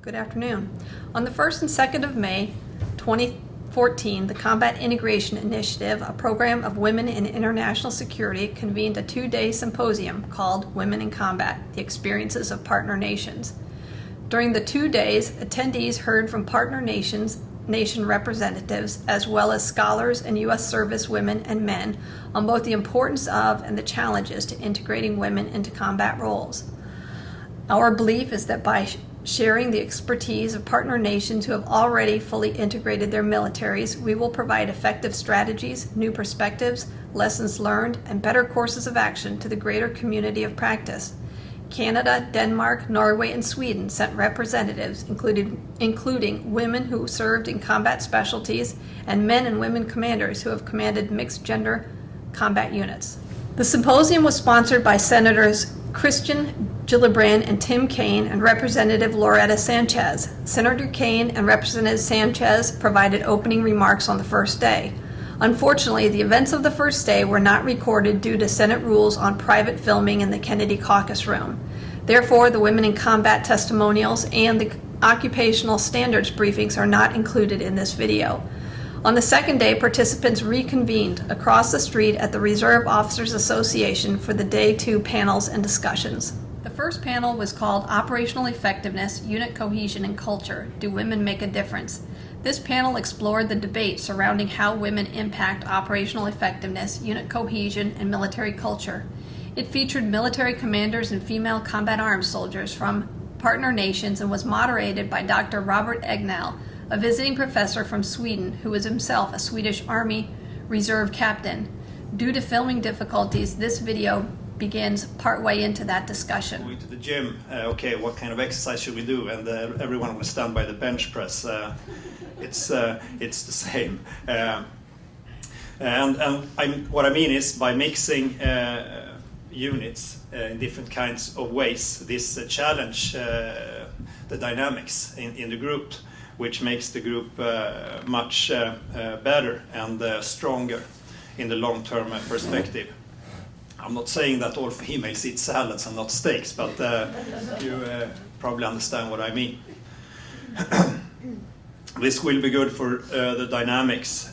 Good afternoon. On the 1st and 2nd of May 2014, the Combat Integration Initiative, a program of women in international security, convened a 2-day symposium called Women in Combat: The Experiences of Partner Nations. During the 2 days, attendees heard from partner nation representatives as well as scholars and U.S. service women and men on both the importance of and the challenges to integrating women into combat roles. Our belief is that by sharing the expertise of partner nations who have already fully integrated their militaries, we will provide effective strategies, new perspectives, lessons learned, and better courses of action to the greater community of practice. Canada, Denmark, Norway, and Sweden sent representatives, including women who served in combat specialties and men and women commanders who have commanded mixed-gender combat units. The symposium was sponsored by Senators Christian Gillibrand and Tim Kaine and Representative Loretta Sanchez. Senator Kaine and Representative Sanchez provided opening remarks on the first day. Unfortunately, the events of the first day were not recorded due to Senate rules on private filming in the Kennedy Caucus Room. Therefore, the Women in Combat testimonials and the occupational standards briefings are not included in this video. On the second day, participants reconvened across the street at the Reserve Officers Association for the Day 2 panels and discussions. The first panel was called Operational Effectiveness, Unit Cohesion and Culture: Do Women Make a Difference? This panel explored the debate surrounding how women impact operational effectiveness, unit cohesion, and military culture. It featured military commanders and female combat arms soldiers from partner nations and was moderated by Dr. Robert Egnell, a visiting professor from Sweden who was himself a Swedish Army Reserve captain. Due to filming difficulties, this video begins partway into that discussion. Going to the gym, okay, what kind of exercise should we do? And everyone will stand by the bench press. It's the same. What I mean is, by mixing units in different kinds of ways, this challenge the dynamics in the group, which makes the group much better and stronger in the long-term perspective. I'm not saying that all females eat salads and not steaks, but you probably understand what I mean. This will be good for the dynamics.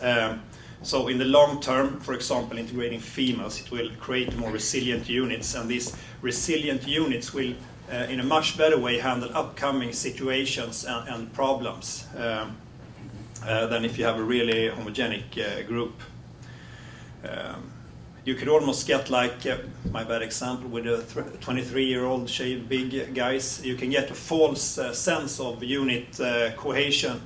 So in the long term, for example, integrating females, it will create more resilient units, and these resilient units will in a much better way handle upcoming situations and problems than if you have a really homogenic group. You could almost get like, my bad example, with a 23-year-old shaved big guys, you can get a false sense of unit cohesion.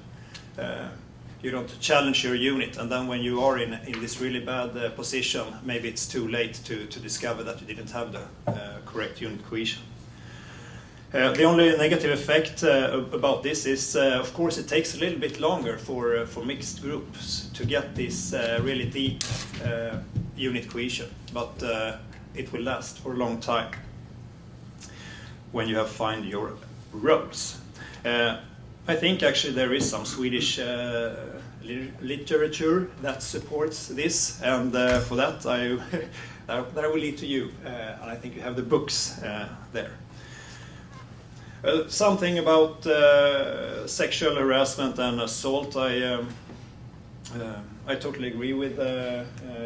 You don't challenge your unit, and then when you are in this really bad position, maybe it's too late to discover that you didn't have the correct unit cohesion. The only negative effect about this is, of course, it takes a little bit longer for mixed groups to get this really deep unit cohesion, but it will last for a long time when you have found your roles. I think actually there is some Swedish literature that supports this, and for that I will lead to you, and I think you have the books there. Something about sexual harassment and assault. I totally agree with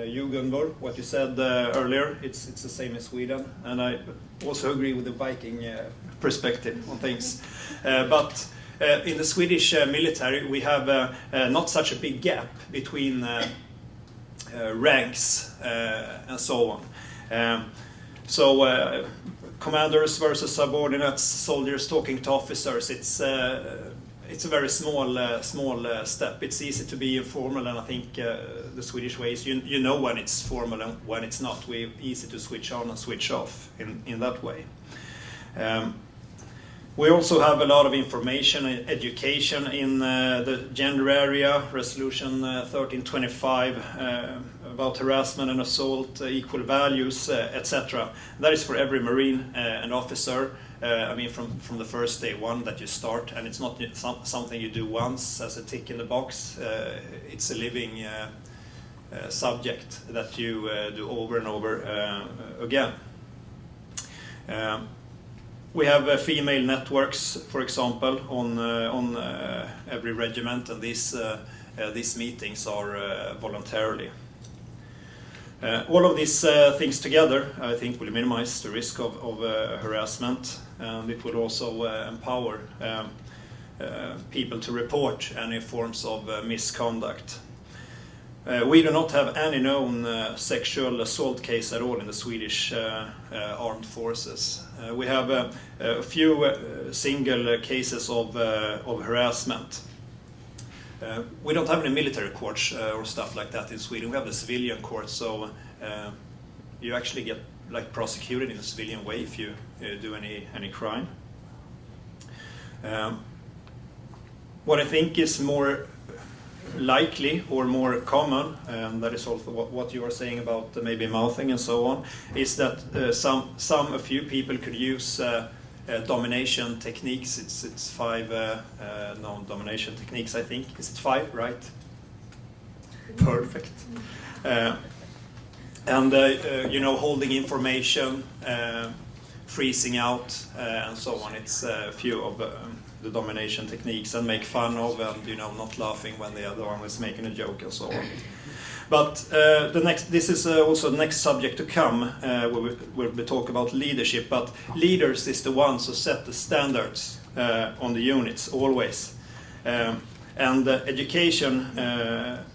you, Gunvor, what you said earlier. It's the same in Sweden, and I also agree with the Viking perspective on things. But in the Swedish military, we have not such a big gap between ranks and so on. So commanders versus subordinates, soldiers talking to officers, it's a very small step. It's easy to be informal, and I think the Swedish way is you know when it's formal and when it's not. We're easy to switch on and switch off in that way. We also have a lot of information and education in the gender area, Resolution 1325, about harassment and assault, equal values, etc. That is for every Marine and officer. I mean, from the first day one that you start, and it's not something you do once as a tick in the box. It's a living subject that you do over and over again. We have female networks, for example, on every regiment, and these meetings are voluntarily. All of these things together, I think, will minimize the risk of harassment, and it will also empower people to report any forms of misconduct. We do not have any known sexual assault case at all in the Swedish armed forces. We have a few single cases of harassment. We don't have any military courts or stuff like that in Sweden. We have the civilian courts, so you actually get prosecuted in a civilian way if you do any crime. What I think is more likely or more common, and that is also what you are saying about maybe mouthing and so on, is that a few people could use domination techniques. It's 5 known domination techniques, I think. Is it 5, right? Perfect. Holding information, freezing out, and so on. It's a few of the domination techniques, and make fun of, and not laughing when the other one is making a joke and so on. But this is also the next subject to come, where we talk about leadership. But leaders is the ones who set the standards on the units always. And education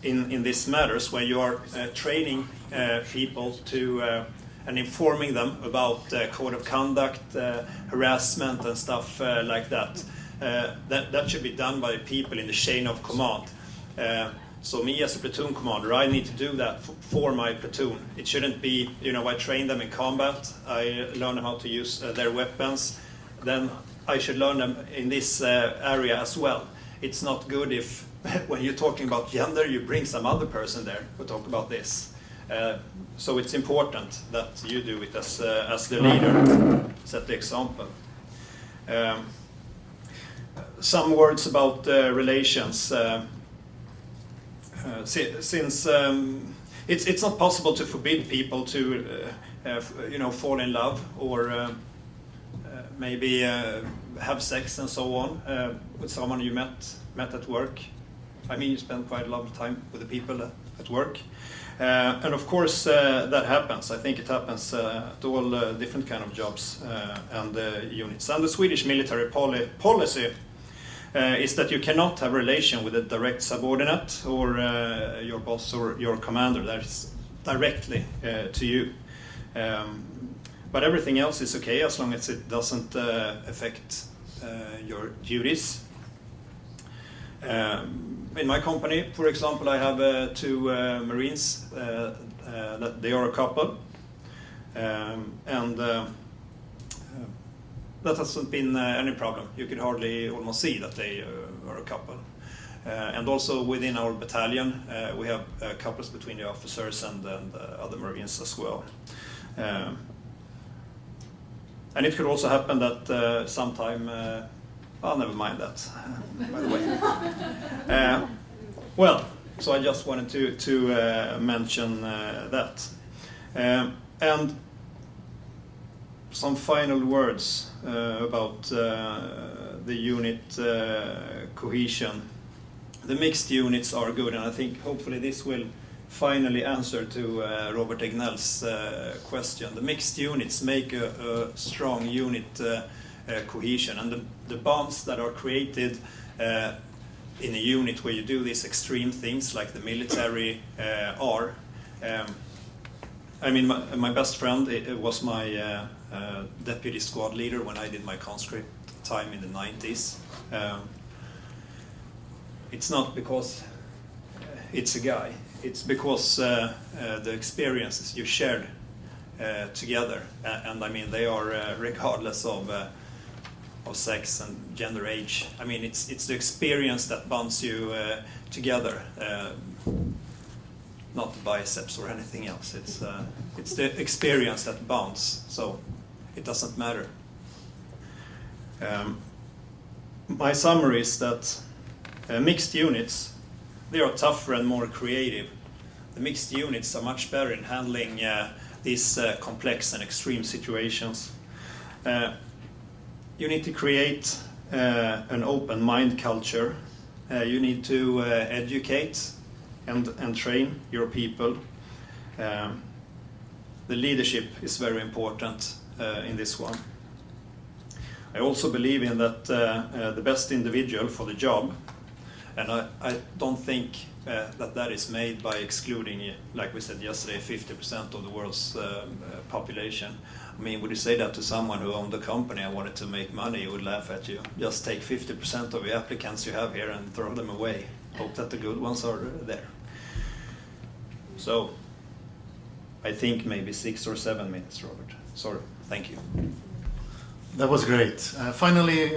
in this matters, when you are training people to and informing them about code of conduct, harassment, and stuff like that. That should be done by people in the chain of command. So me as a platoon commander, I need to do that for my platoon. It shouldn't be, I train them in combat, I learn them how to use their weapons, then I should learn them in this area as well. It's not good if, when you're talking about gender, you bring some other person there to talk about this. So it's important that you do it as the leader, set the example. Some words about relations. Since it's not possible to forbid people to fall in love or maybe have sex and so on with someone you met at work. I mean, you spend quite a lot of time with the people at work, and of course that happens. I think it happens to all different kind of jobs and units. And the Swedish military policy is that you cannot have a relation with a direct subordinate or your boss or your commander that is directly to you. But everything else is okay as long as it doesn't affect your duties. In my company, for example, I have 2 Marines that they are a couple, and that hasn't been any problem. You could hardly almost see that they are a couple. And also within our battalion, we have couples between the officers and other Marines as well. And it could also happen that sometime, never mind that, by the way. So I just wanted to mention that. And some final words about the unit cohesion. The mixed units are good, and I think hopefully this will finally answer to Robert Egnell's question. The mixed units make a strong unit cohesion, and the bonds that are created in a unit where you do these extreme things like the military are. I mean, my best friend was my deputy squad leader when I did my conscript time in the 90s. It's not because it's a guy, it's because the experiences you shared together, and I mean they are regardless of sex and gender, age. I mean it's the experience that bonds you together, not the biceps or anything else. It's the experience that bonds, so it doesn't matter. My summary is that mixed units, they are tougher and more creative. The mixed units are much better in handling these complex and extreme situations. you need to create an open mind culture. You need to educate and train your people. The leadership is very important in this one. I also believe in that the best individual for the job, and I don't think that is made by excluding, like we said yesterday, 50% of the world's population. I mean, would you say that to someone who owned a company and wanted to make money, he would laugh at you. Just take 50% of the applicants you have here and throw them away. Hope that the good ones are there. So, I think maybe 6 or 7 minutes, Robert. Sorry, thank you. That was great. Finally,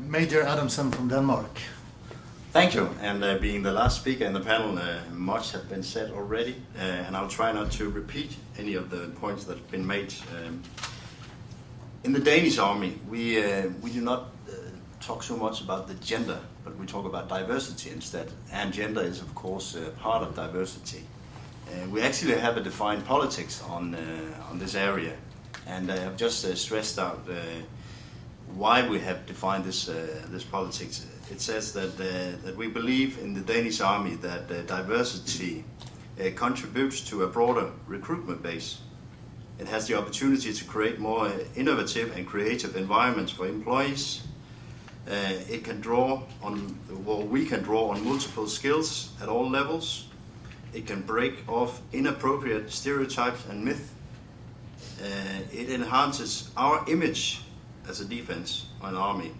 Major Adamson from Denmark. Thank you. And being the last speaker in the panel, much has been said already, and I'll try not to repeat any of the points that have been made. In the Danish Army, we do not talk so much about the gender, but we talk about diversity instead. And gender is, of course, part of diversity. We actually have a defined politics on this area, and I have just stressed out why we have defined this politics. It says that we believe in the Danish Army that diversity contributes to a broader recruitment base. It has the opportunity to create more innovative and creative environments for employees. We can draw on multiple skills at all levels. It can break off inappropriate stereotypes and myths. It enhances our image as a defense on army,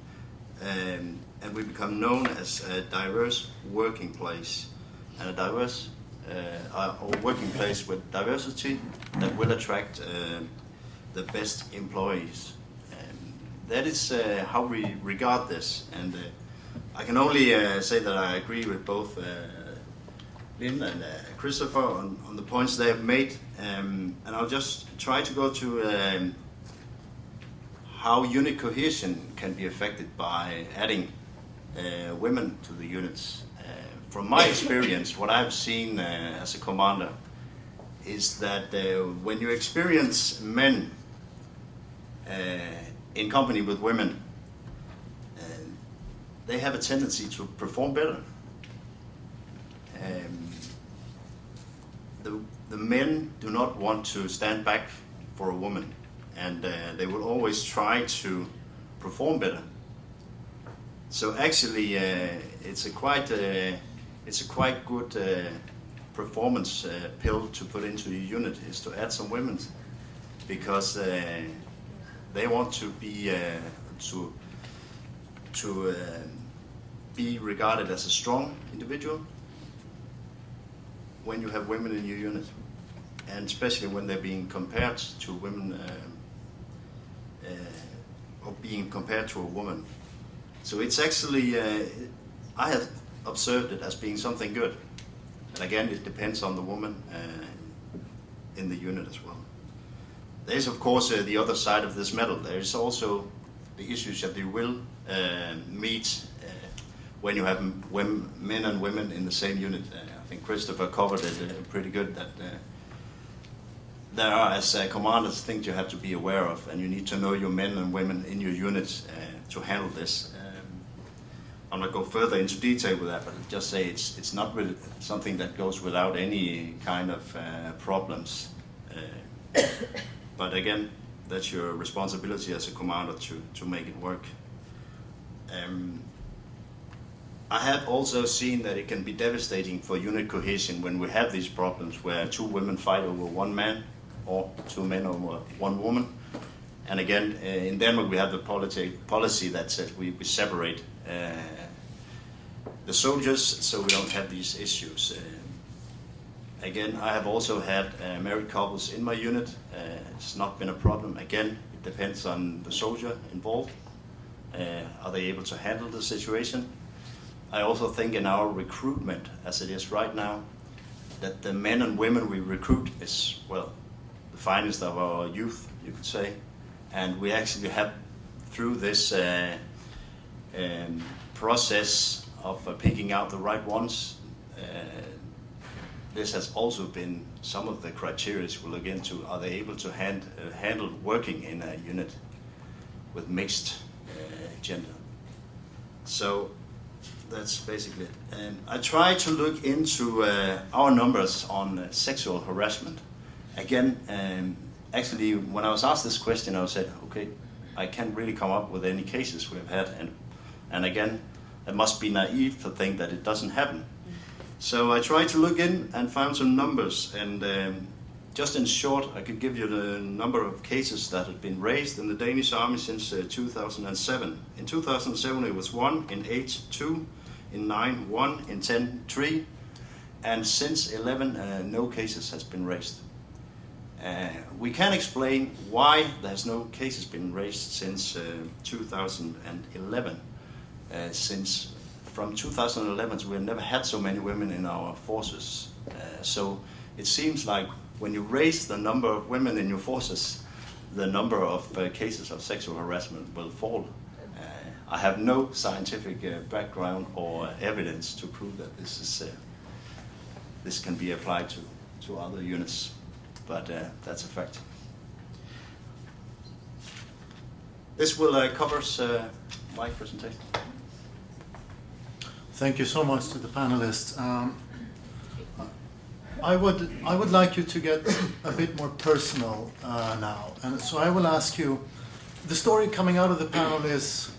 and we become known as a diverse working place, and a diverse working place with diversity that will attract the best employees. That is how we regard this, and I can only say that I agree with both Lynn and Christopher on the points they have made, and I'll just try to go to how unit cohesion can be affected by adding women to the units. From my experience, what I've seen as a commander is that when you experience men in company with women, they have a tendency to perform better. The men do not want to stand back for a woman, and they will always try to perform better. So actually, it's a quite good performance pill to put into your unit, is to add some women, because they want to be be regarded as a strong individual when you have women in your unit, and especially when they're being compared to women or being compared to a woman. So it's actually, I have observed it as being something good. And again, it depends on the woman in the unit as well. There's of course the other side of this medal. There's also the issues that you will meet when you have men and women in the same unit. I think Christopher covered it pretty good, that there are, as commanders, things you have to be aware of, and you need to know your men and women in your units to handle this. I'm not going further into detail with that, but I'll just say it's not really something that goes without any kind of problems. But again, that's your responsibility as a commander to make it work. I have also seen that it can be devastating for unit cohesion when we have these problems where two women fight over one man, or two men over one woman. And again, in Denmark we have the policy that says we separate the soldiers, so we don't have these issues. Again, I have also had married couples in my unit. It's not been a problem. Again, it depends on the soldier involved. Are they able to handle the situation? I also think in our recruitment, as it is right now, that the men and women we recruit is, well, the finest of our youth, you could say. And we actually have, through this process of picking out the right ones, this has also been some of the criteria we look into. Are they able to handle working in a unit with mixed gender. So that's basically it. And I try to look into our numbers on sexual harassment. Again, actually, when I was asked this question, I said, okay, I can't really come up with any cases we've had, and again, it must be naive to think that it doesn't happen. So I tried to look in and found some numbers, and just in short, I could give you the number of cases that had been raised in the Danish Army since 2007. In 2007 it was 1, in 8, 2, in 9, 1, in 10, 3, and since 11 no cases has been raised. We can explain why there's no cases been raised since 2011. Since from 2011 we have never had so many women in our forces. So it seems like when you raise the number of women in your forces, the number of cases of sexual harassment will fall. I have no scientific background or evidence to prove that this can be applied to other units, but that's a fact. This will covers my presentation. Thank you so much to the panelists. I would like you to get a bit more personal now, and so I will ask you. The story coming out of the panel is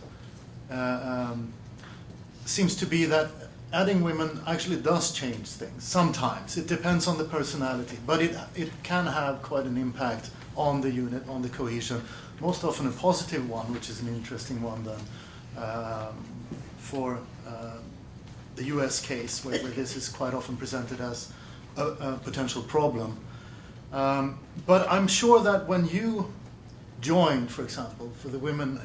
seems to be that adding women actually does change things. Sometimes it depends on the personality, but it can have quite an impact on the unit, on the cohesion. Most often a positive one, which is an interesting one then for the US case, where this is quite often presented as a potential problem. But I'm sure that when you joined, for example, for the women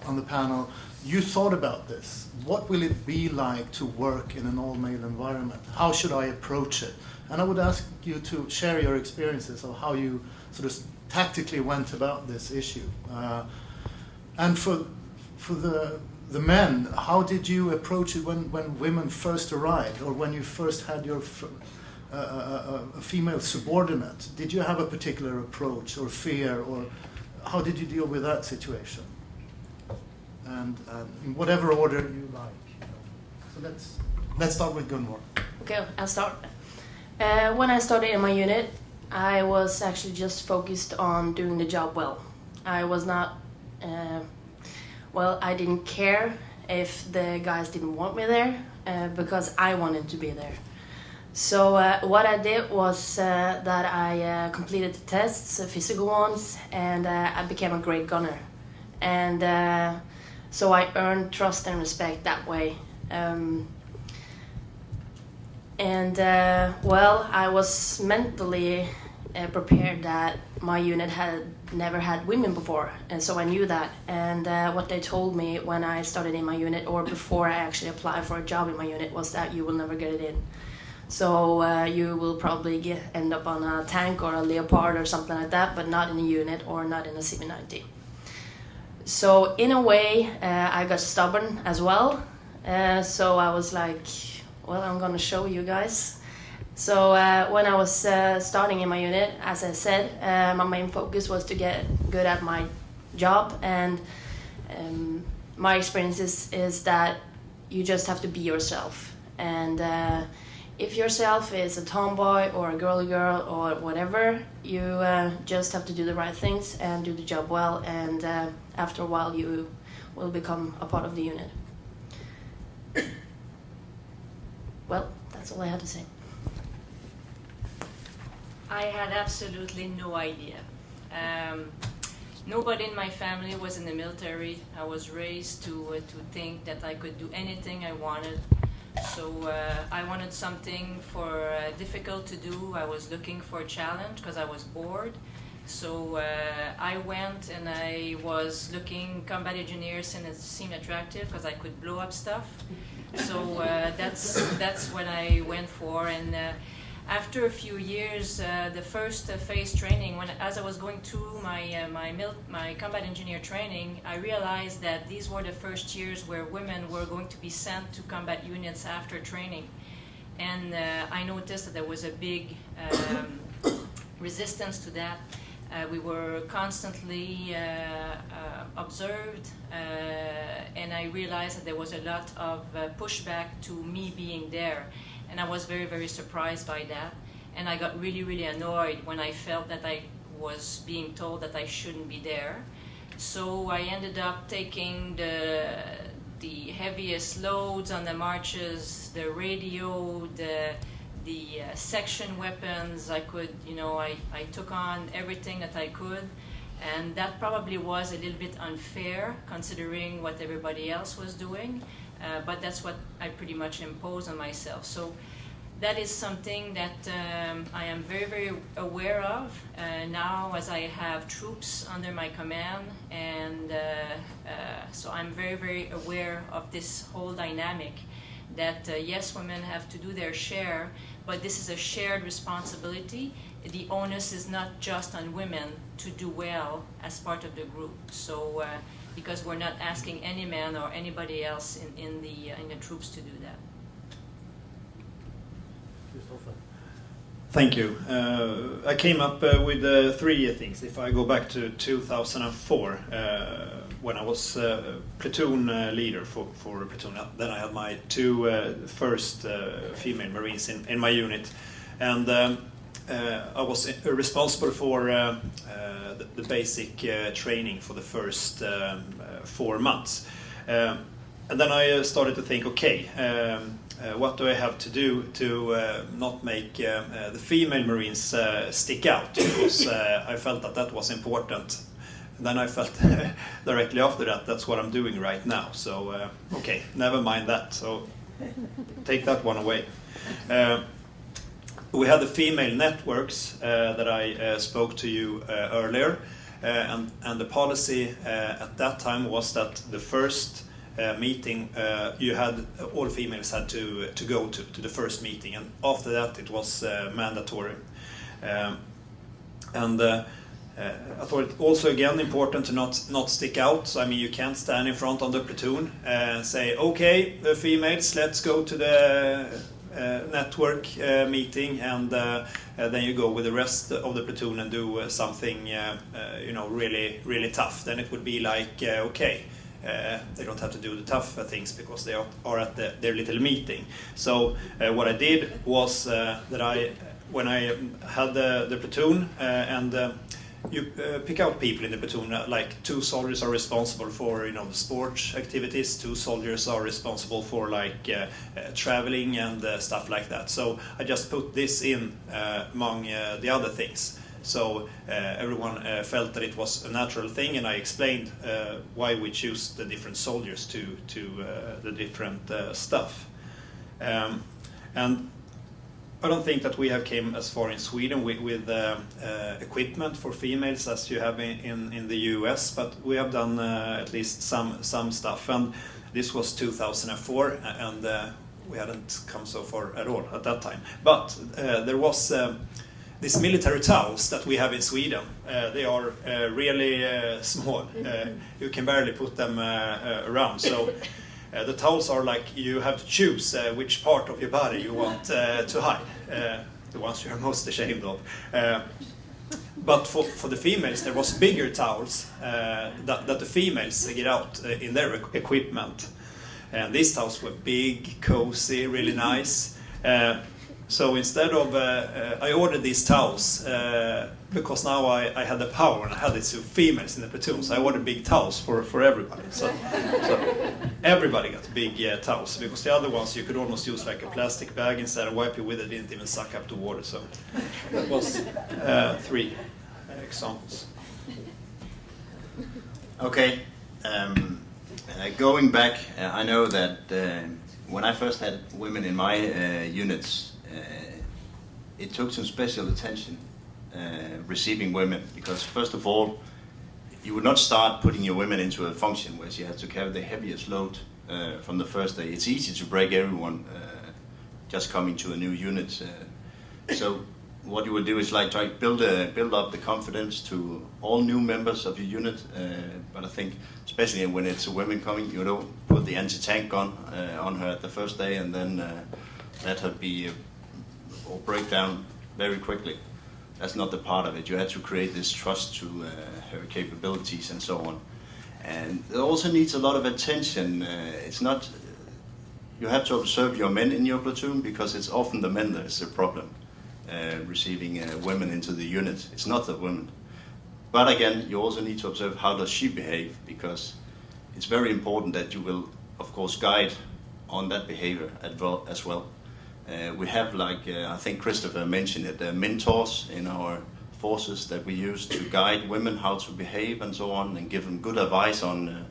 on the panel, you thought about this. What will it be like to work in an all-male environment? How should I approach it? And I would ask you to share your experiences of how you sort of tactically went about this issue. And for the men, how did you approach it when women first arrived, or when you first had your a female subordinate? Did you have a particular approach or fear, or how did you deal with that situation? And in whatever order you like. So let's start with Gunvor. Okay, I'll start. When I started in my unit, I was actually just focused on doing the job well. I was not, I didn't care if the guys didn't want me there, because I wanted to be there. So what I did was that I completed the tests, the physical ones, and I became a great gunner. And so I earned trust and respect that way. I was mentally prepared that my unit had never had women before, and so I knew that. And what they told me when I started in my unit, or before I actually applied for a job in my unit, was that you will never get it in. So you will probably end up on a tank or a Leopard or something like that, but not in a unit or not in a CV90. So in a way, I got stubborn as well. So I was like, well, I'm going to show you guys. So when I was starting in my unit, as I said, my main focus was to get good at my job. And my experience is that you just have to be yourself. And if yourself is a tomboy or a girly girl or whatever, you just have to do the right things and do the job well. And after a while, you will become a part of the unit. Well, that's all I had to say. I had absolutely no idea. Nobody in my family was in the military. I was raised to think that I could do anything I wanted. So I wanted something difficult to do. I was looking for a challenge because I was bored. So I went and I was looking combat engineers, and it seemed attractive because I could blow up stuff. So that's what I went for. And after a few years, the first phase training, as I was going through my combat engineer training, I realized that these were the first years where women were going to be sent to combat units after training. And I noticed that there was a big resistance to that. We were constantly observed, and I realized that there was a lot of pushback to me being there, and I was very, very surprised by that, and I got really, really annoyed when I felt that I was being told that I shouldn't be there. So I ended up taking the heaviest loads on the marches, the radio, the section weapons. I could, I took on everything that I could, and that probably was a little bit unfair considering what everybody else was doing, but that's what I pretty much imposed on myself. So that is something that I am very, very aware of now as I have troops under my command, and so I'm very, very aware of this whole dynamic that yes, women have to do their share, but this is a shared responsibility. The onus is not just on women to do well as part of the group. So because we're not asking any man or anybody else in the troops to do that. Thank you. I came up with 3 things. If I go back to 2004, when I was platoon leader for a platoon, then I had my 2 first female Marines in my unit, and I was responsible for the basic training for the first 4 months. And then I started to think, okay, what do I have to do to not make the female Marines stick out? Because I felt that was important. And then I felt directly after that, that's what I'm doing right now. So, okay, never mind that. So take that one away. We had the female networks that I spoke to you earlier. And the policy at that time was that the first meeting, you had all females had to go to the first meeting, and after that it was mandatory. I thought it also again important to not stick out. So I mean, you can't stand in front of the platoon and say, okay, the females, let's go to the network meeting, and then you go with the rest of the platoon and do something really, really tough. Then it would be like, okay, they don't have to do the tough things because they are at their little meeting. So what I did was that when I had the platoon you pick out people in the platoon, like 2 soldiers are responsible for the sports activities, 2 soldiers are responsible for like traveling and stuff like that. So I just put this in among the other things. So everyone felt that it was a natural thing, and I explained why we choose the different soldiers to the different stuff. And I don't think that we have came as far in Sweden with equipment for females as you have in the US, but we have done at least some stuff. And this was 2004, and we hadn't come so far at all at that time. But there was these military towels that we have in Sweden. They are really small. You can barely put them around. So the towels are like you have to choose which part of your body you want to hide, the ones you're most ashamed of. But for the females, there was bigger towels that the females get out in their equipment. And these towels were big, cozy, really nice. So instead of, I ordered these towels because now I had the power and I had these 2 females in the platoon, so I ordered big towels for everybody. So everybody got big towels, because the other ones you could almost use like a plastic bag instead of wipe it with it, didn't even suck up the water. So that was 3 examples. Okay, going back, I know that when I first had women in my units, it took some special attention receiving women, because first of all, you would not start putting your women into a function where you had to carry the heaviest load from the first day. It's easy to break everyone just coming to a new unit. So what you would do is like try to build up the confidence to all new members of your unit. But I think especially when it's a woman coming, you don't put the anti-tank gun on her at the first day and then let her be or break down very quickly. That's not the part of it. You have to create this trust to her capabilities and so on. And it also needs a lot of attention. It's not. You have to observe your men in your platoon, because it's often the men that is the problem, receiving women into the unit. It's not the women. But again, you also need to observe how does she behave, because it's very important that you will, of course, guide on that behavior as well. We have, like I think Christopher mentioned it, mentors in our forces that we use to guide women how to behave and so on, and give them good advice on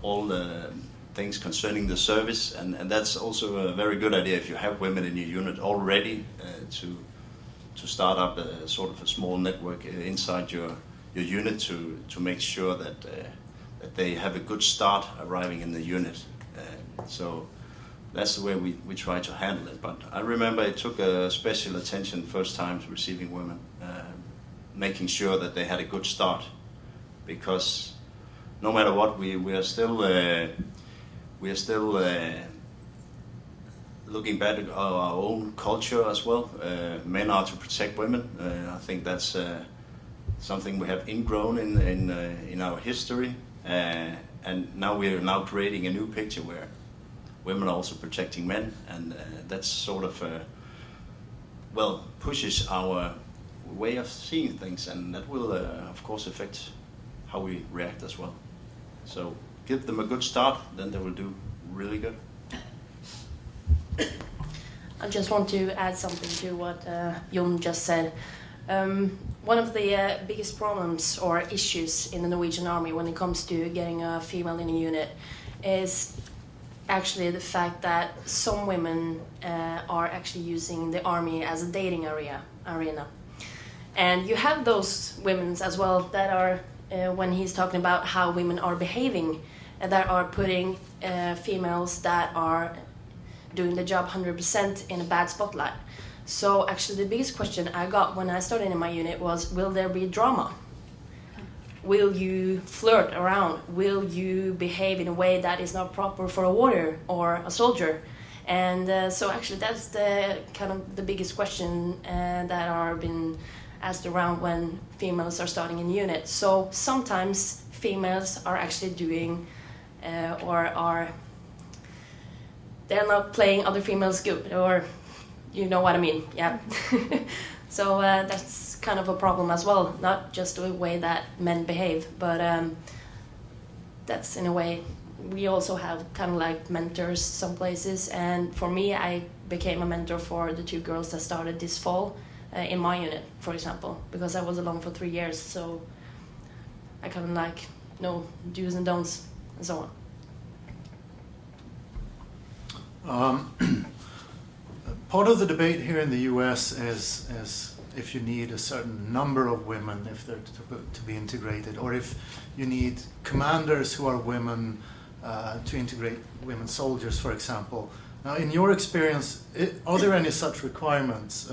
all the things concerning the service. And that's also a very good idea if you have women in your unit already, to start up a sort of a small network inside your unit to make sure that they have a good start arriving in the unit. So that's the way we try to handle it. But I remember it took a special attention first time to receiving women, making sure that they had a good start, because no matter what, we are still looking back at our own culture as well. Men are to protect women. I think that's something we have ingrown in our history, and now we are now creating a new picture where women are also protecting men, and that's sort of pushes our way of seeing things, and that will of course affect how we react as well. So give them a good start, then they will do really good. I just want to add something to what Jon just said. One of the biggest problems or issues in the Norwegian Army when it comes to getting a female in a unit is actually the fact that some women are actually using the army as a dating arena. And you have those women as well that are, when he's talking about how women are behaving, that are putting females that are doing the job 100% in a bad spotlight. So actually the biggest question I got when I started in my unit was, will there be drama? Will you flirt around? Will you behave in a way that is not proper for a warrior or a soldier? And so actually that's the kind of the biggest question that are been asked around when females are starting in unit. So sometimes females are actually doing they're not playing other females good, or you know what I mean, yeah. So that's kind of a problem as well, not just the way that men behave, but that's in a way, we also have kind of like mentors some places, and for me, I became a mentor for the 2 girls that started this fall in my unit, for example, because I was alone for 3 years, so I kind of like know do's and don'ts and so on. Part of the debate here in the US is if you need a certain number of women if they're to be integrated, or if you need commanders who are women to integrate women soldiers, for example. Now, in your experience, are there any such requirements?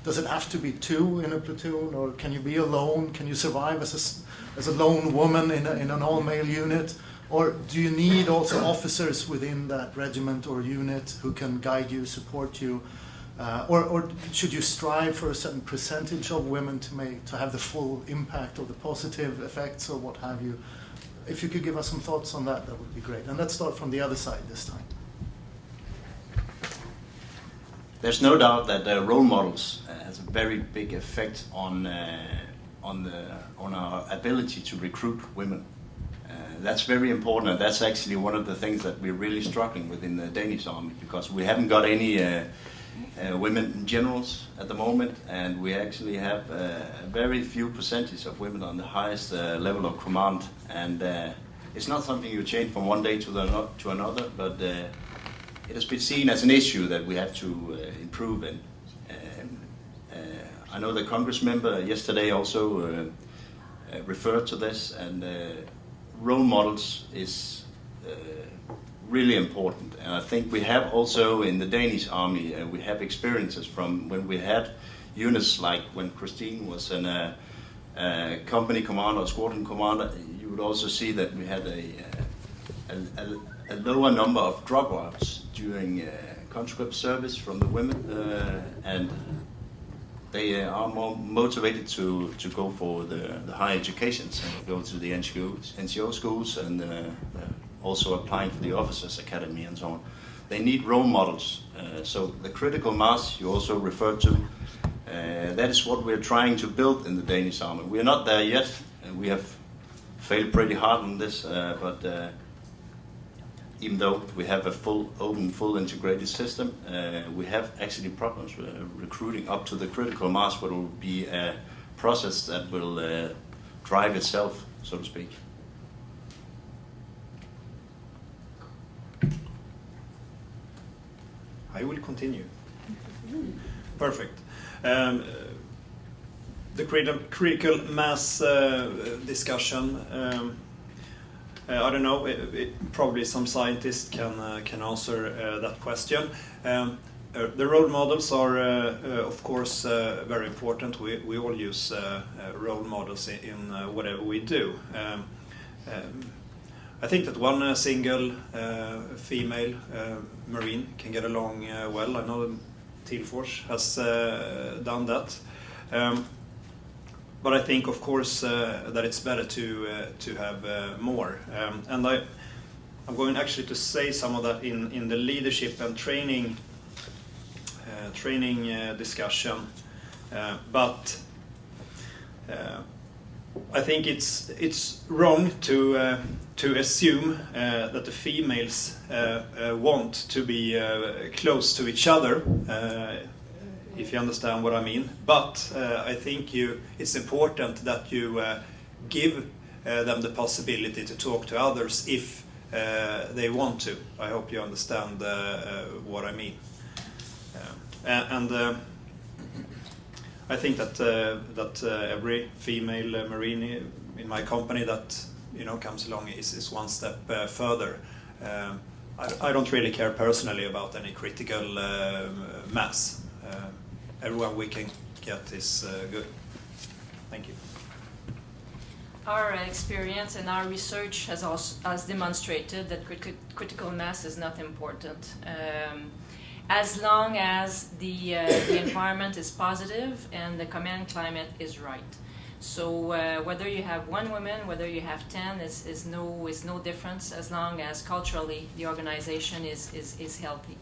Does it have to be 2 in a platoon, or can you be alone? Can you survive as a lone woman in an all-male unit? Or do you need also officers within that regiment or unit who can guide you, support you? Or should you strive for a certain percentage of women to have the full impact of the positive effects, or what have you? If you could give us some thoughts on that, that would be great. And let's start from the other side this time. There's no doubt that role models has a very big effect on our ability to recruit women. That's very important, and that's actually one of the things that we're really struggling with in the Danish Army, because we haven't got any women generals at the moment, and we actually have a very few percentage of women on the highest level of command, and it's not something you change from one day to another, but it has been seen as an issue that we have to improve in. I know the Congress member yesterday also referred to this, and role models is really important. And I think we have also in the Danish Army, we have experiences from when we had units like when Christine was a company commander or squadron commander. You would also see that we had a lower number of dropouts during conscript service from the women, and they are more motivated to go for the higher educations and go to the NGO schools and also applying for the officers academy and so on. They need role models. So the critical mass you also referred to, that is what we're trying to build in the Danish Army. We are not there yet, and we have failed pretty hard on this, but even though we have a full open, full integrated system, we have actually problems with recruiting up to the critical mass, but it will be a process that will drive itself, so to speak. I will continue. Perfect. The critical mass discussion. I don't know. Probably some scientists can answer that question. The role models are, of course, very important. We all use role models in whatever we do. I think that one single female Marine can get along well. I know Tilfors has done that. But I think, of course, that it's better to have more. And I'm going actually to say some of that in the leadership and training discussion. But I think it's wrong to assume that the females want to be close to each other. If you understand what I mean. But I think it's important that you give them the possibility to talk to others if they want to. I hope you understand what I mean. And I think that every female Marine in my company that comes along is one step further. I don't really care personally about any critical mass. Everyone we can get is good. Thank you. Our experience and our research has demonstrated that critical mass is not important. As long as the environment is positive and the command climate is right. So whether you have 1 woman, whether you have 10, is no difference as long as culturally the organization is healthy.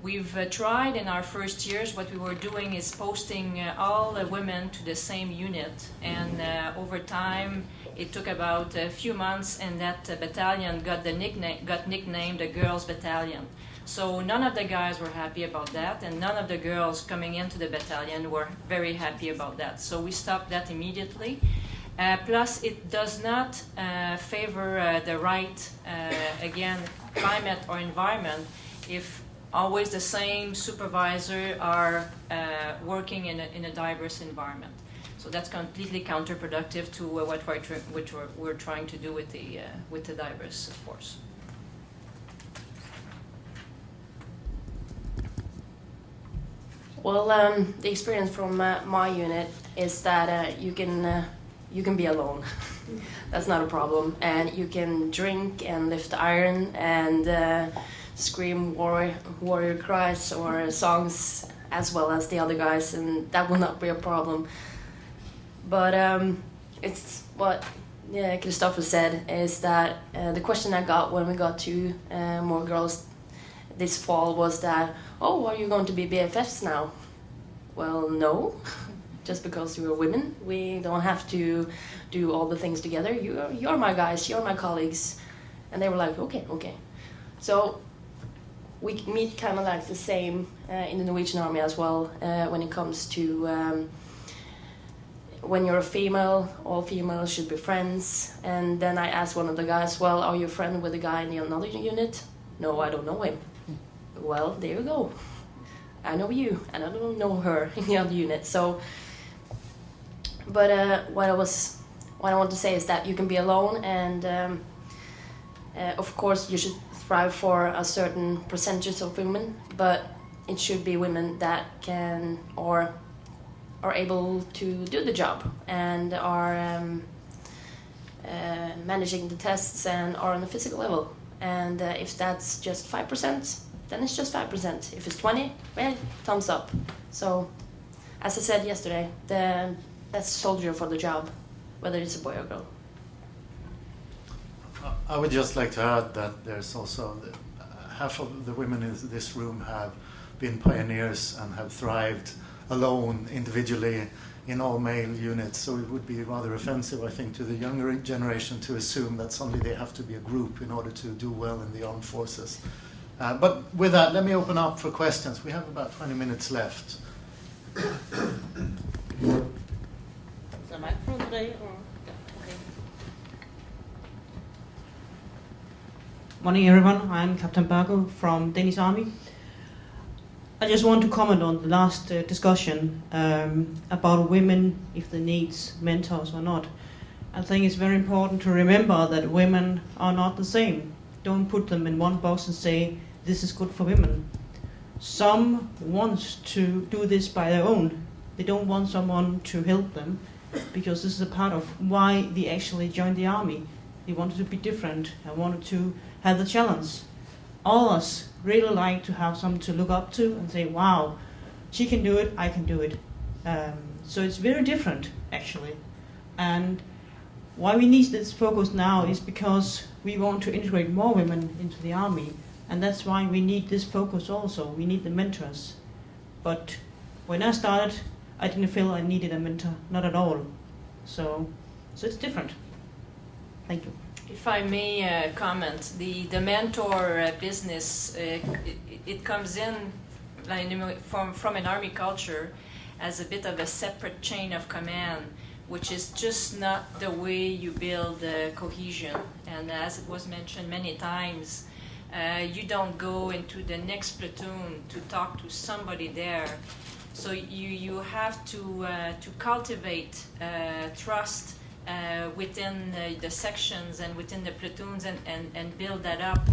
We've tried in our first years, what we were doing is posting all the women to the same unit, and over time it took about a few months, and that battalion got nicknamed the Girls Battalion. So none of the guys were happy about that, and none of the girls coming into the battalion were very happy about that. So we stopped that immediately. Plus, it does not favor the right, again, climate or environment if always the same supervisor are working in a diverse environment. So that's completely counterproductive to what we're trying to do with the diverse force. Well, the experience from my unit is that you can be alone. That's not a problem, and you can drink and lift iron and scream warrior cries or songs as well as the other guys, and that will not be a problem. But it's what Christopher said is that the question I got when we got 2 more girls this fall was that, oh, are you going to be BFFs now? Well, no. Just because we're women, we don't have to do all the things together. You're my guys, you're my colleagues. And they were like, okay. So we meet kind of like the same in the Norwegian Army as well when it comes to when you're a female, all females should be friends. And then I asked one of the guys, well, are you a friend with the guy in the another unit? No, I don't know him. Well, there you go. I know you, and I don't know her in the other unit. So, but what I want to say is that you can be alone, and of course you should strive for a certain percentage of women, but it should be women that can or are able to do the job and are managing the tests and are on a physical level. And if that's just 5%, then it's just 5%. If it's 20, well, thumbs up. So, as I said yesterday, that's soldier for the job, whether it's a boy or girl. I would just like to add that there's also half of the women in this room have been pioneers and have thrived alone, individually, in all male units. So it would be rather offensive, I think, to the younger generation to assume that suddenly they have to be a group in order to do well in the armed forces. But with that, let me open up for questions. We have about 20 minutes left. Is there a microphone today? Or? Okay. Morning, everyone. I'm Captain Bergo from Danish Army. I just want to comment on the last discussion about women, if they need mentors or not. I think it's very important to remember that women are not the same. Don't put them in one box and say, this is good for women. Some want to do this by their own. They don't want someone to help them, because this is a part of why they actually joined the army. They wanted to be different and wanted to have the challenge. All of us really like to have someone to look up to and say, wow, she can do it, I can do it. So it's very different, actually. And why we need this focus now is because we want to integrate more women into the army. And that's why we need this focus also. We need the mentors. But when I started, I didn't feel I needed a mentor, not at all. So it's different. Thank you. If I may comment, the mentor business, it comes in like, from an army culture as a bit of a separate chain of command, which is just not the way you build cohesion. And as it was mentioned many times, you don't go into the next platoon to talk to somebody there. So you have to cultivate trust within the sections and within the platoons and build that up.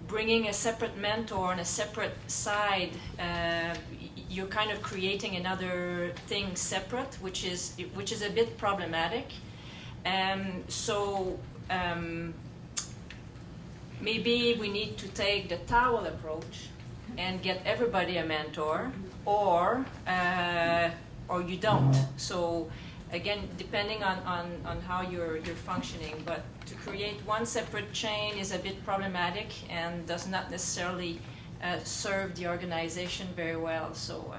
Bringing a separate mentor on a separate side, you're kind of creating another thing separate, which is a bit problematic. Maybe we need to take the towel approach and get everybody a mentor, or you don't. So again, depending on how you're functioning, but to create one separate chain is a bit problematic and does not necessarily serve the organization very well. So.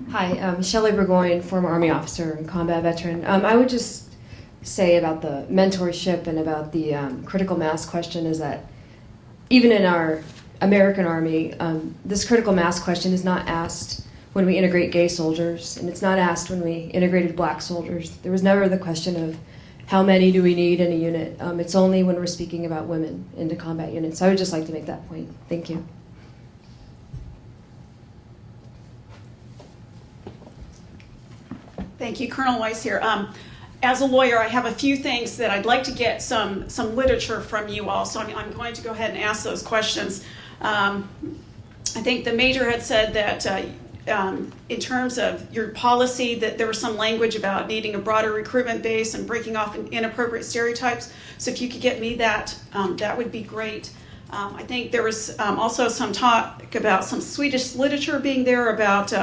Hi, Shelley Burgoyne, former Army officer and combat veteran. I would just say about the mentorship and about the critical mass question is that even in our American Army, this critical mass question is not asked when we integrate gay soldiers, and it's not asked when we integrated black soldiers. There was never the question of how many do we need in a unit. It's only when we're speaking about women into combat units. So I would just like to make that point. Thank you. Thank you, Colonel Weiss here. As a lawyer, I have a few things that I'd like to get some literature from you all, so I'm going to go ahead and ask those questions. I think the Major had said that in terms of your policy that there was some language about needing a broader recruitment base and breaking off inappropriate stereotypes. So if you could get me that, that would be great. I think there was also some talk about some Swedish literature being there about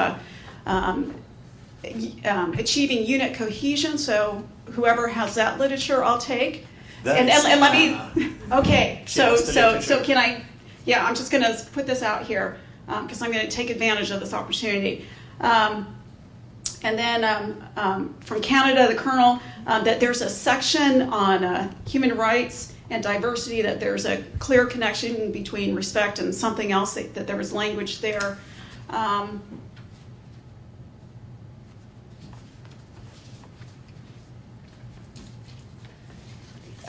achieving unit cohesion, so whoever has that literature, I'll take. And let me. Okay, so can I? Yeah, I'm just going to put this out here because I'm going to take advantage of this opportunity. And then from Canada, the Colonel, that there's a section on human rights and diversity. That there's a clear connection between respect and something else. That there was language there.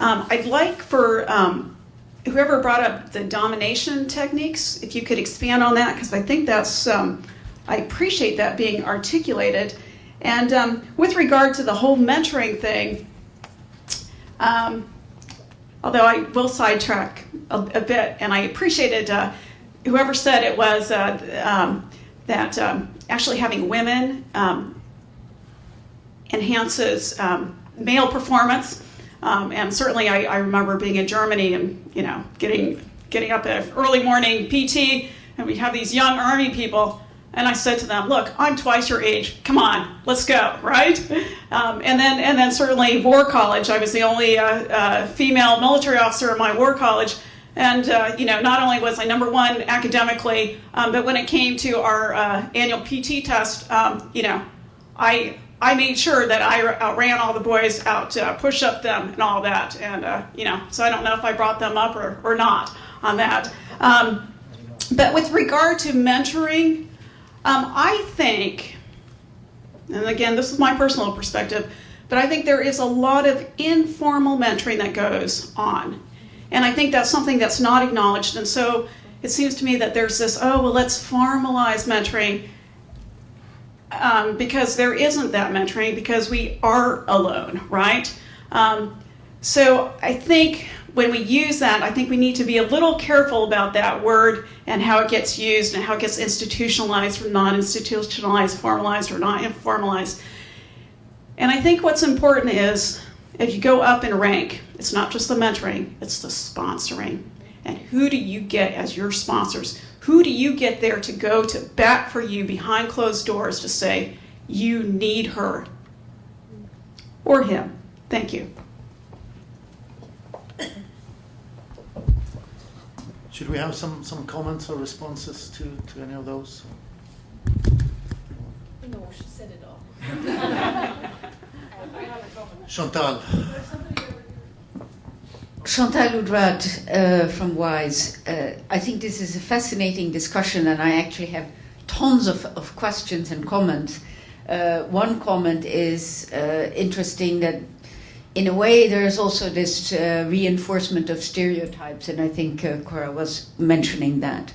I'd like for whoever brought up the domination techniques, if you could expand on that, because I think that's, I appreciate that being articulated. And with regard to the whole mentoring thing, although I will sidetrack a bit, and I appreciated whoever said it was that actually having women enhances male performance. And certainly I remember being in Germany and, you know, getting up at early morning PT, and we have these young Army people, and I said to them, look, I'm twice your age, come on, let's go, right? And then certainly War College, I was the only female military officer in my War College, and you know, not only was I #1 academically, but when it came to our annual PT test, you know, I made sure that I outran all the boys out, push-up them and all that, and you know, so I don't know if I brought them up or not on that. But with regard to mentoring, I think, and again, this is my personal perspective, but I think there is a lot of informal mentoring that goes on. And I think that's something that's not acknowledged. And so it seems to me that there's this, oh, well, let's formalize mentoring, because there isn't that mentoring, because we are alone, right? So I think when we use that, I think we need to be a little careful about that word and how it gets used and how it gets institutionalized from non-institutionalized, formalized or not informalized. And I think what's important is, if you go up in rank, it's not just the mentoring, it's the sponsoring. And who do you get as your sponsors? Who do you get there to go to bat for you behind closed doors to say, you need her or him? Thank you. Should we have some comments or responses to any of those? No, she said it all. Chantal. Chantal Oudrad from WISE. I think this is a fascinating discussion, and I actually have tons of questions and comments. One comment is interesting, that in a way there's also this reinforcement of stereotypes, and I think Cora was mentioning that.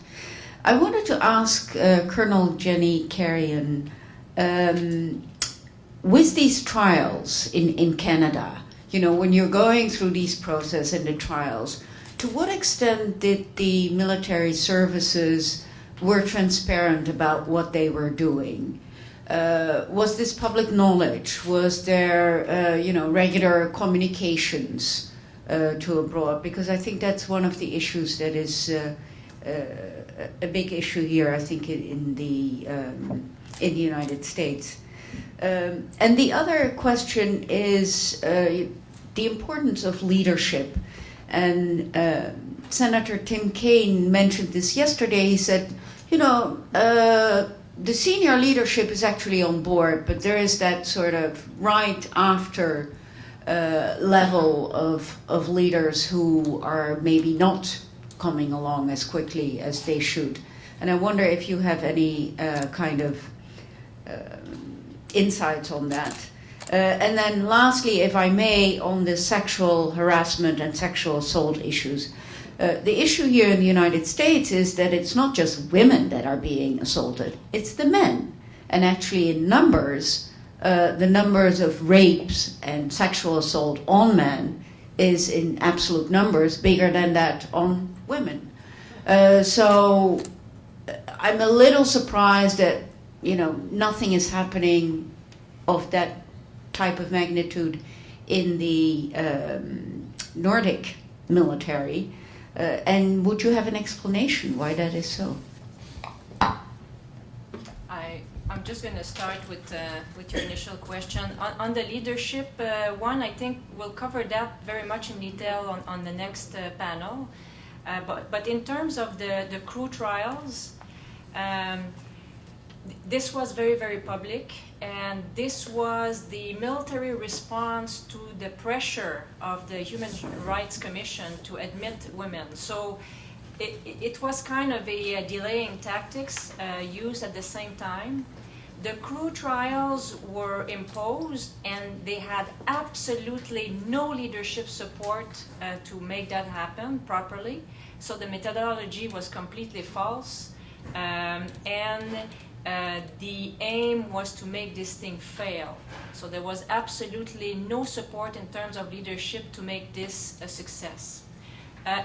I wanted to ask Colonel Jenny Carrion, with these trials in Canada, you know, when you're going through these processes and the trials, to what extent did the military services were transparent about what they were doing? Was this public knowledge? Was there, you know, regular communications to abroad? Because I think that's one of the issues that is a big issue here, I think, in the United States. And the other question is the importance of leadership. And Senator Tim Kaine mentioned this yesterday. He said, you know, the senior leadership is actually on board, but there is that sort of right after level of leaders who are maybe not coming along as quickly as they should. And I wonder if you have any kind of insights on that. And then lastly, if I may, on the sexual harassment and sexual assault issues. The issue here in the United States is that it's not just women that are being assaulted, it's the men. And actually in numbers, the numbers of rapes and sexual assault on men is in absolute numbers bigger than that on women. So I'm a little surprised that, you know, nothing is happening of that type of magnitude in the Nordic military. And would you have an explanation why that is so? I'm just going to start with your initial question. On the leadership one, I think we'll cover that very much in detail on the next panel. But in terms of the crew trials, this was very, very public, and this was the military response to the pressure of the Human Rights Commission to admit women. So it was kind of a delaying tactics used at the same time. The crew trials were imposed, and they had absolutely no leadership support to make that happen properly. So the methodology was completely false, and the aim was to make this thing fail. So there was absolutely no support in terms of leadership to make this a success.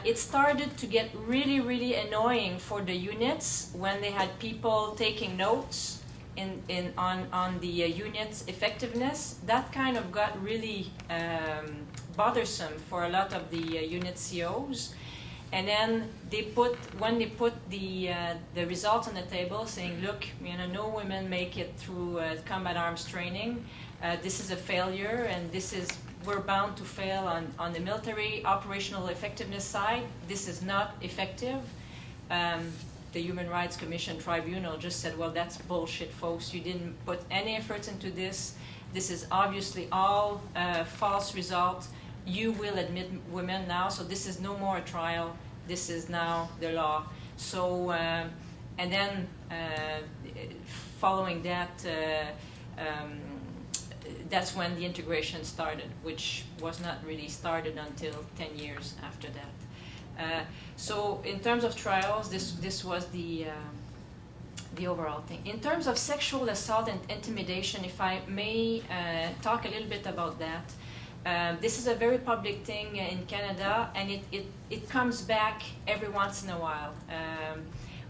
It started to get really, really annoying for the units when they had people taking notes on the unit's effectiveness, that kind of got really bothersome for a lot of the unit COs. And then when they put the results on the table, saying, look, no women make it through combat arms training. This is a failure, and we're bound to fail on the military operational effectiveness side. This is not effective. The Human Rights Commission Tribunal just said, well, that's bullshit, folks. You didn't put any effort into this. This is obviously all false results. You will admit women now, so this is no more a trial. This is now the law. So, and then following that, that's when the integration started, which was not really started until 10 years after that. So in terms of trials, this was the overall thing. In terms of sexual assault and intimidation, if I may talk a little bit about that. This is a very public thing in Canada, and it comes back every once in a while,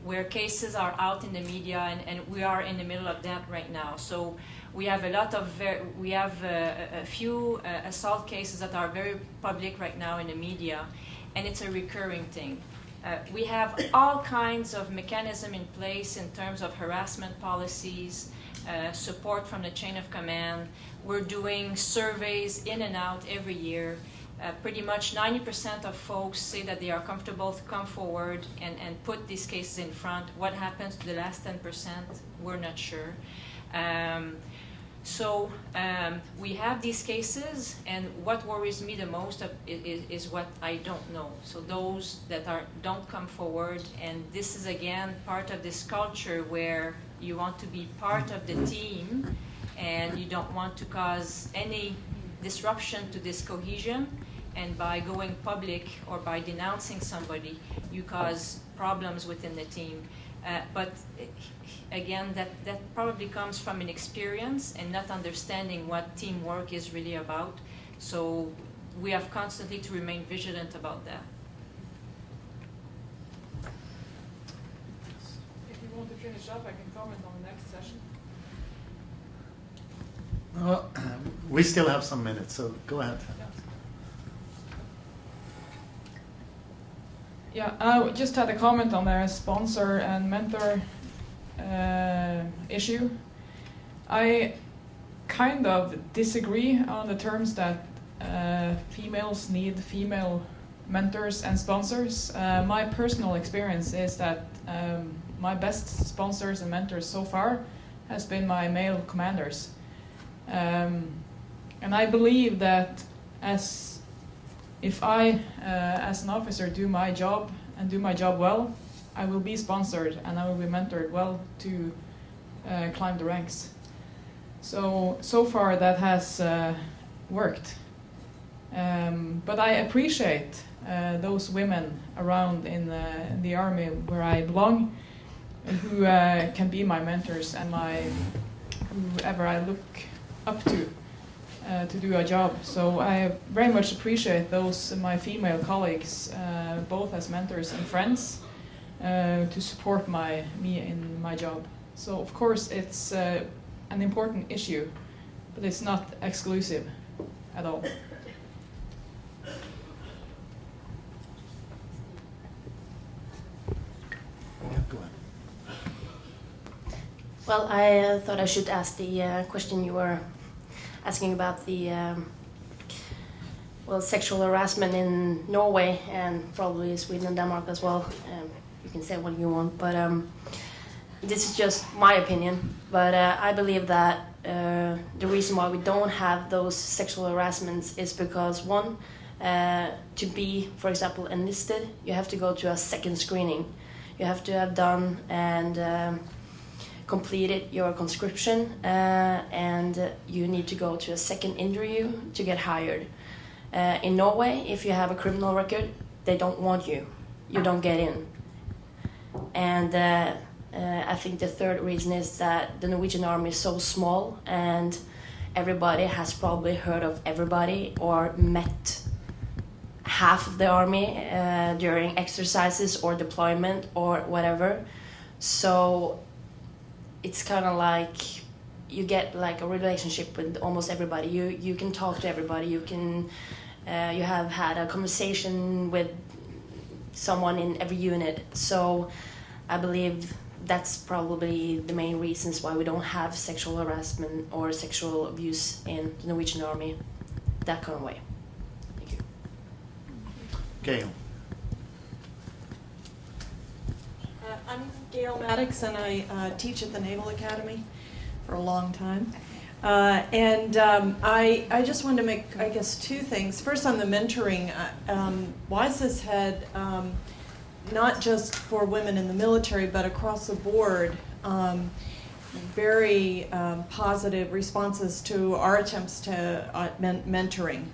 where cases are out in the media, and we are in the middle of that right now. So we have a few assault cases that are very public right now in the media, and it's a recurring thing. We have all kinds of mechanism in place in terms of harassment policies, support from the chain of command. We're doing surveys in and out every year. Pretty much 90% of folks say that they are comfortable to come forward and put these cases in front. What happens to the last 10%? We're not sure. So we have these cases, and what worries me the most is what I don't know. So those that don't come forward, and this is again part of this culture where you want to be part of the team, and you don't want to cause any disruption to this cohesion. And by going public or by denouncing somebody, you cause problems within the team. But again, that probably comes from an experience and not understanding what teamwork is really about. So we have constantly to remain vigilant about that. If you want to finish up, I can comment on the next session. We still have some minutes, so go ahead. Yeah, I just had a comment on the sponsor and mentor issue. I kind of disagree on the terms that females need female mentors and sponsors. My personal experience is that my best sponsors and mentors so far has been my male commanders. And I believe that if I, as an officer, do my job and do my job well, I will be sponsored and I will be mentored well to climb the ranks. So far that has worked. But I appreciate those women around in the army where I belong, who can be my mentors and whoever I look up to do a job. So I very much appreciate those my female colleagues, both as mentors and friends, to support me in my job. So of course it's an important issue, but it's not exclusive at all. Well, I thought I should ask the question you were asking about the sexual harassment in Norway and probably Sweden and Denmark as well. You can say what you want, but this is just my opinion. But I believe that the reason why we don't have those sexual harassments is because one, to be, for example, enlisted, you have to go to a second screening. You have to have done and completed your conscription, and you need to go to a second interview to get hired. In Norway, if you have a criminal record, they don't want you. You don't get in. And I think the third reason is that the Norwegian army is so small, and everybody has probably heard of everybody or met half of the army during exercises or deployment or whatever. So it's kind of like you get like a relationship with almost everybody. You can talk to everybody. You can you have had a conversation with someone in every unit. So I believe that's probably the main reasons why we don't have sexual harassment or sexual abuse in the Norwegian Army that kind of way. Thank you. Gail. I'm Gail Maddox, and I teach at the Naval Academy for a long time. I just wanted to make, I guess, two things. First, on the mentoring, WISES had, not just for women in the military, but across the board, very positive responses to our attempts to mentoring.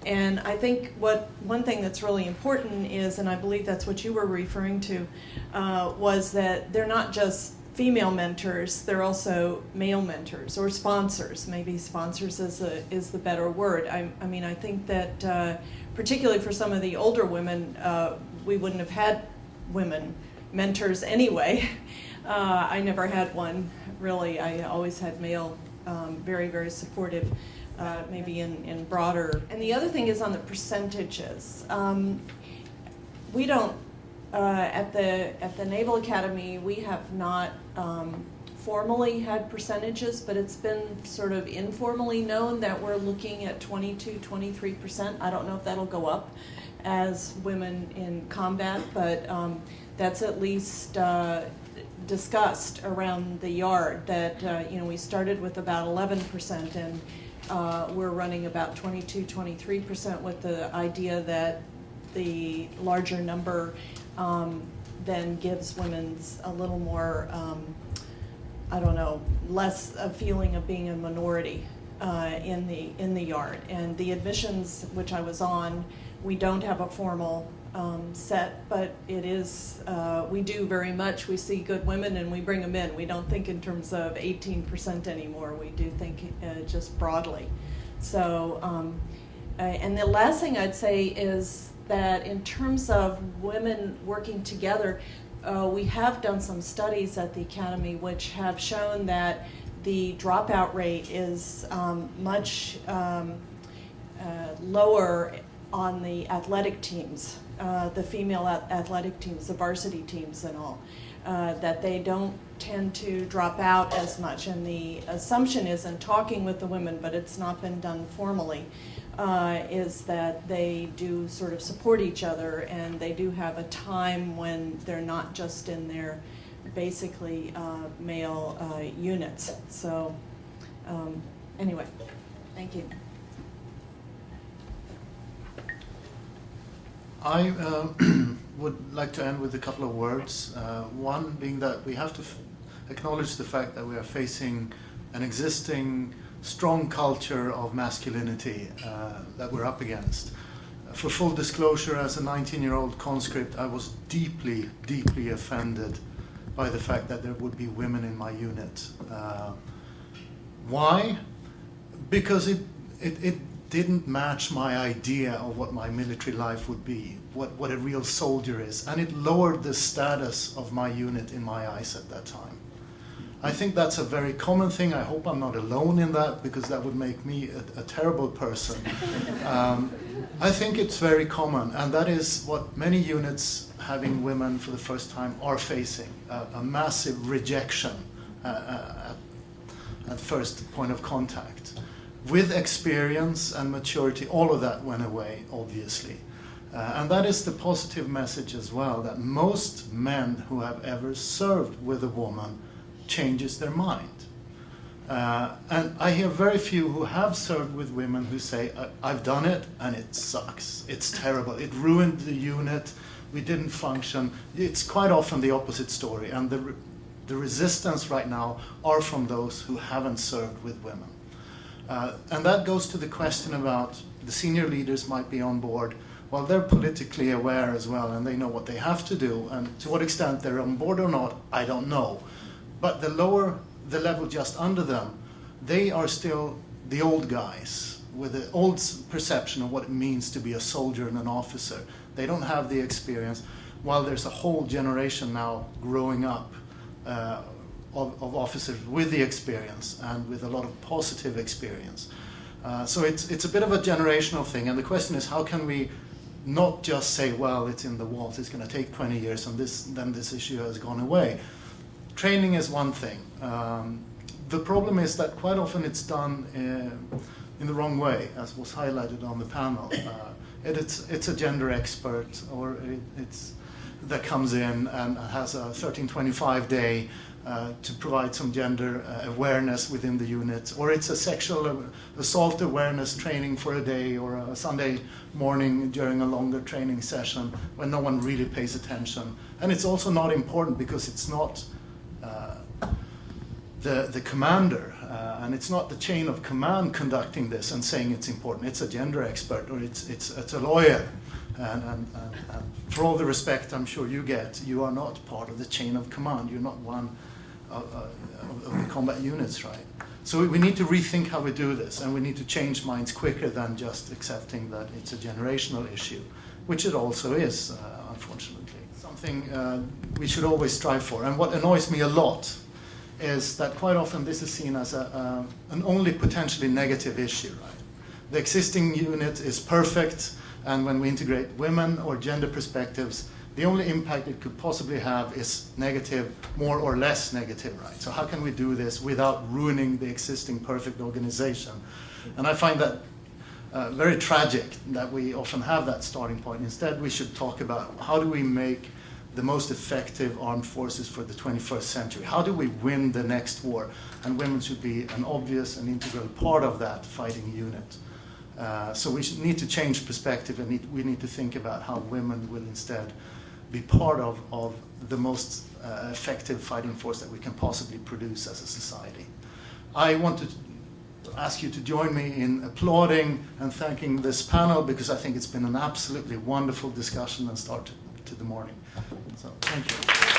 And I think one thing that's really important is, and I believe that's what you were referring to, was that they're not just female mentors, they're also male mentors or sponsors. Maybe sponsors is the better word. I mean, I think that particularly for some of the older women, we wouldn't have had women mentors anyway. I never had one, really. I always had male, very, very supportive, maybe in broader. And the other thing is on the percentages. We don't, at the Naval Academy, we have not formally had percentages, but it's been sort of informally known that we're looking at 22-23%. I don't know if that'll go up as women in combat, but that's at least discussed around the yard that we started with about 11%, and we're running about 22-23% with the idea that the larger number then gives women a little more, less a feeling of being a minority in the yard. And the admissions, which I was on, we don't have a formal set, but it is, we do very much. We see good women and we bring them in. We don't think in terms of 18% anymore. We do think just broadly. So, and the last thing I'd say is that in terms of women working together, we have done some studies at the Academy which have shown that the dropout rate is much lower on the athletic teams, the female athletic teams, the varsity teams and all, that they don't tend to drop out as much. And the assumption is, in talking with the women, but it's not been done formally, is that they do sort of support each other, and they do have a time when they're not just in their basically male units. So anyway, thank you. I would like to end with a couple of words. One being that we have to acknowledge the fact that we are facing an existing strong culture of masculinity that we're up against. For full disclosure, as a 19-year-old conscript, I was deeply, deeply offended by the fact that there would be women in my unit. Why? Because it didn't match my idea of what my military life would be, what a real soldier is, and it lowered the status of my unit in my eyes at that time. I think that's a very common thing. I hope I'm not alone in that, because that would make me a terrible person. I think it's very common, and that is what many units having women for the first time are facing, a massive rejection at first point of contact. With experience and maturity, all of that went away, obviously. And that is the positive message as well, that most men who have ever served with a woman changes their mind. And I hear very few who have served with women who say, I've done it and it sucks, it's terrible, it ruined the unit, we didn't function. It's quite often the opposite story, and the resistance right now are from those who haven't served with women. And that goes to the question about the senior leaders might be on board. Well, they're politically aware as well, and they know what they have to do, and to what extent they're on board or not, I don't know. But the level just under them, they are still the old guys with the old perception of what it means to be a soldier and an officer. They don't have the experience, while there's a whole generation now growing up of officers with the experience and with a lot of positive experience. So it's a bit of a generational thing, and the question is, how can we not just say, well, it's in the walls, it's going to take 20 years and then this issue has gone away. Training is one thing. The problem is that quite often it's done in the wrong way, as was highlighted on the panel. It's a gender expert, or it's that comes in and has a 1325 day to provide some gender awareness within the unit, or it's a sexual assault awareness training for a day, or a Sunday morning during a longer training session when no one really pays attention. And it's also not important because it's not the commander, and it's not the chain of command conducting this and saying it's important. It's a gender expert, or it's a lawyer. And for all the respect I'm sure you get, you are not part of the chain of command. You're not one of the combat units, right? So we need to rethink how we do this, and we need to change minds quicker than just accepting that it's a generational issue, which it also is, unfortunately. Something we should always strive for. And what annoys me a lot is that quite often this is seen as an only potentially negative issue, right? The existing unit is perfect, and when we integrate women or gender perspectives, the only impact it could possibly have is negative, more or less negative, right? So how can we do this without ruining the existing perfect organization? And I find that very tragic that we often have that starting point. Instead, we should talk about how do we make the most effective armed forces for the 21st century? How do we win the next war? And women should be an obvious and integral part of that fighting unit. So we need to change perspective, and we need to think about how women will instead be part of the most effective fighting force that we can possibly produce as a society. I want to ask you to join me in applauding and thanking this panel, because I think it's been an absolutely wonderful discussion and start to the morning. So thank you.